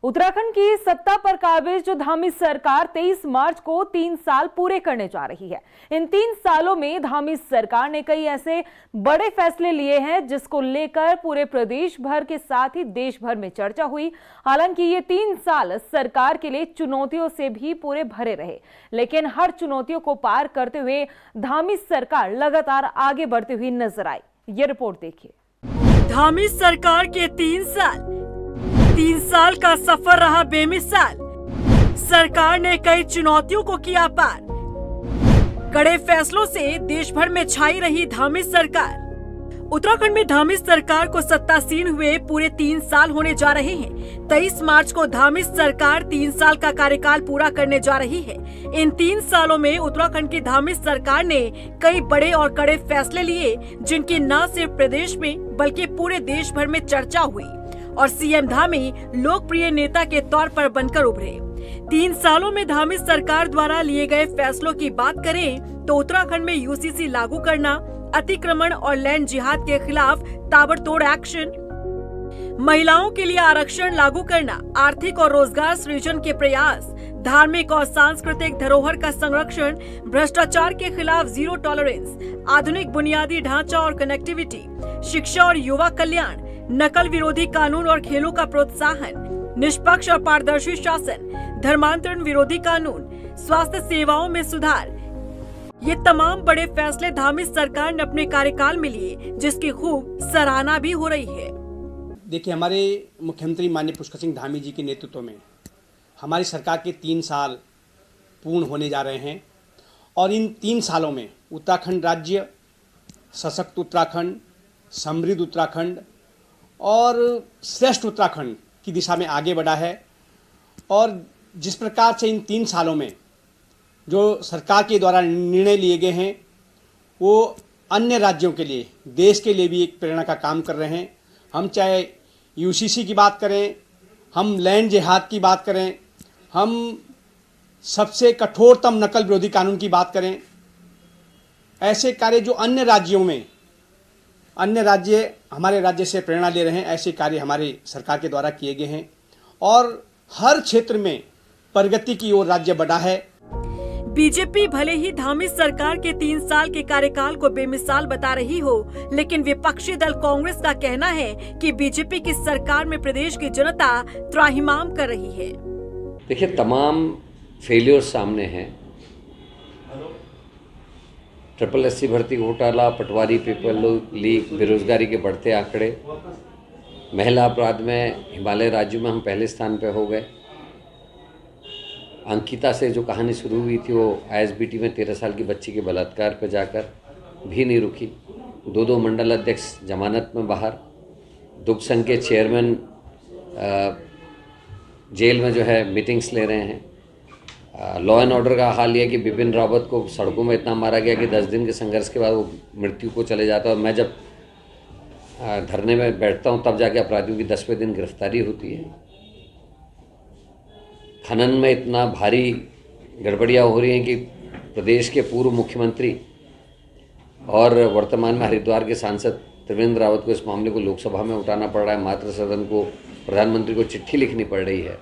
उत्तराखंड की सत्ता पर काबिज धामी सरकार 23 मार्च को 3 साल पूरे करने जा रही है। इन 3 सालों में धामी सरकार ने कई ऐसे बड़े फैसले लिए हैं जिसको लेकर पूरे प्रदेश भर के साथ ही देश भर में चर्चा हुई। हालांकि ये 3 साल सरकार के लिए चुनौतियों से भी पूरे भरे रहे, लेकिन हर चुनौतियों को पार करते हुए धामी सरकार लगातार आगे बढ़ती हुई नजर आई। ये रिपोर्ट देखिए। धामी सरकार के 3 साल का सफर रहा बेमिसाल। सरकार ने कई चुनौतियों को किया पार। कड़े फैसलों से देश भर में छाई रही धामी सरकार। उत्तराखंड में धामी सरकार को सत्तासीन हुए पूरे 3 साल होने जा रहे हैं। 23 मार्च को धामी सरकार 3 साल का कार्यकाल पूरा करने जा रही है। इन 3 सालों में उत्तराखंड की धामी सरकार ने कई बड़े और कड़े फैसले लिए, जिनकी न सिर्फ प्रदेश में बल्कि पूरे देश भर में चर्चा हुई और सीएम धामी लोकप्रिय नेता के तौर पर बनकर उभरे। 3 सालों में धामी सरकार द्वारा लिए गए फैसलों की बात करें तो उत्तराखंड में यूसीसी लागू करना, अतिक्रमण और लैंड जिहाद के खिलाफ ताबड़तोड़ एक्शन, महिलाओं के लिए आरक्षण लागू करना, आर्थिक और रोजगार सृजन के प्रयास, धार्मिक और सांस्कृतिक धरोहर का संरक्षण, भ्रष्टाचार के खिलाफ जीरो टॉलरेंस, आधुनिक बुनियादी ढांचा और कनेक्टिविटी, शिक्षा और युवा कल्याण, नकल विरोधी कानून और खेलों का प्रोत्साहन, निष्पक्ष और पारदर्शी शासन, धर्मांतरण विरोधी कानून, स्वास्थ्य सेवाओं में सुधार। ये तमाम बड़े फैसले धामी सरकार ने अपने कार्यकाल में लिए, जिसकी खूब सराहना भी हो रही है। देखिए, हमारे मुख्यमंत्री माननीय पुष्कर सिंह धामी जी के नेतृत्व में हमारी सरकार के 3 साल पूर्ण होने जा रहे हैं और इन 3 सालों में उत्तराखंड राज्य सशक्त उत्तराखंड, समृद्ध उत्तराखंड और श्रेष्ठ उत्तराखंड की दिशा में आगे बढ़ा है। और जिस प्रकार से इन 3 सालों में जो सरकार के द्वारा निर्णय लिए गए हैं वो अन्य राज्यों के लिए, देश के लिए भी एक प्रेरणा का काम कर रहे हैं। हम चाहे यूसीसी की बात करें, हम लैंड जिहाद की बात करें, हम सबसे कठोरतम नकल विरोधी कानून की बात करें, ऐसे कार्य जो अन्य राज्यों में, अन्य राज्य हमारे राज्य से प्रेरणा ले रहे हैं, ऐसे कार्य हमारी सरकार के द्वारा किए गए हैं और हर क्षेत्र में प्रगति की ओर राज्य बढ़ा है। बीजेपी भले ही धामी सरकार के 3 साल के कार्यकाल को बेमिसाल बता रही हो, लेकिन विपक्षी दल कांग्रेस का कहना है कि बीजेपी की सरकार में प्रदेश की जनता त्राहिमाम कर रही है। देखिए, तमाम फेलियर सामने हैं। SSSC भर्ती घोटाला, पटवारी पीपल लीग, बेरोजगारी के बढ़ते आंकड़े, महिला अपराध में हिमालय राज्यों में हम पहले स्थान पर हो गए। अंकिता से जो कहानी शुरू हुई थी वो ISBT में 13 साल की बच्ची के बलात्कार पर जाकर भी नहीं रुकी। 2 मंडल अध्यक्ष जमानत में बाहर, दुख संघ के चेयरमैन जेल में जो है मीटिंग्स ले रहे हैं। लॉ एंड ऑर्डर का हाल यह कि बिपिन रावत को सड़कों में इतना मारा गया कि 10 दिन के संघर्ष के बाद वो मृत्यु को चले जाता है और मैं जब धरने में बैठता हूँ तब जाके अपराधियों की 10वें दिन गिरफ्तारी होती है। खनन में इतना भारी गड़बड़ियाँ हो रही हैं कि प्रदेश के पूर्व मुख्यमंत्री और वर्तमान में हरिद्वार के सांसद त्रिवेंद्र रावत को इस मामले को लोकसभा में उठाना पड़ रहा है। मात्र सदन को प्रधानमंत्री को चिट्ठी लिखनी पड़ रही है।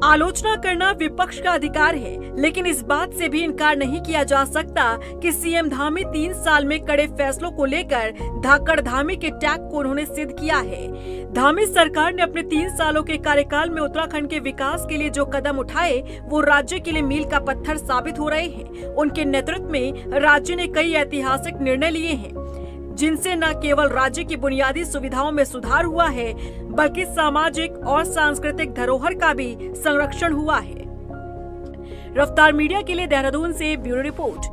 आलोचना करना विपक्ष का अधिकार है, लेकिन इस बात से भी इनकार नहीं किया जा सकता कि सीएम धामी 3 साल में कड़े फैसलों को लेकर धाकड़ धामी के टैग को उन्होंने सिद्ध किया है। धामी सरकार ने अपने 3 सालों के कार्यकाल में उत्तराखंड के विकास के लिए जो कदम उठाए वो राज्य के लिए मील का पत्थर साबित हो रहे हैं। उनके नेतृत्व में राज्य ने कई ऐतिहासिक निर्णय लिए हैं, जिनसे न केवल राज्य की बुनियादी सुविधाओं में सुधार हुआ है, बल्कि सामाजिक और सांस्कृतिक धरोहर का भी संरक्षण हुआ है। रफ्तार मीडिया के लिए देहरादून से ब्यूरो रिपोर्ट।